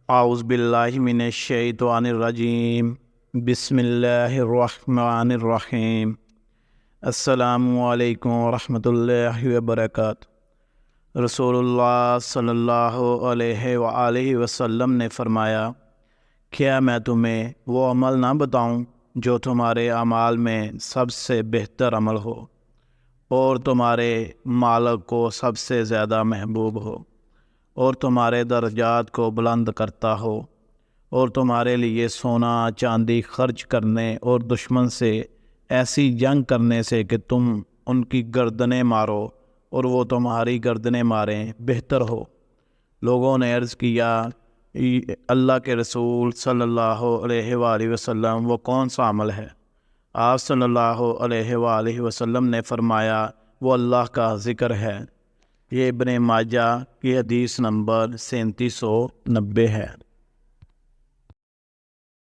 اعوذ باللہ من الشیطان الرجیم، بسم اللہ الرحمن الرحیم۔ السلام علیکم ورحمۃ اللہ وبرکاتہ۔ رسول اللہ صلی اللہ علیہ وآلہ وسلم نے فرمایا، کیا میں تمہیں وہ عمل نہ بتاؤں جو تمہارے اعمال میں سب سے بہتر عمل ہو اور تمہارے مالک کو سب سے زیادہ محبوب ہو اور تمہارے درجات کو بلند کرتا ہو اور تمہارے لیے سونا چاندی خرچ کرنے اور دشمن سے ایسی جنگ کرنے سے کہ تم ان کی گردنیں مارو اور وہ تمہاری گردنیں ماریں بہتر ہو؟ لوگوں نے عرض کیا، اللہ کے رسول صلی اللہ علیہ وآلہ وسلم وہ کون سا عمل ہے؟ آپ صلی اللہ علیہ وآلہ وسلم نے فرمایا، وہ اللہ کا ذکر ہے۔ یہ ابن ماجہ کی حدیث نمبر 3790 ہے۔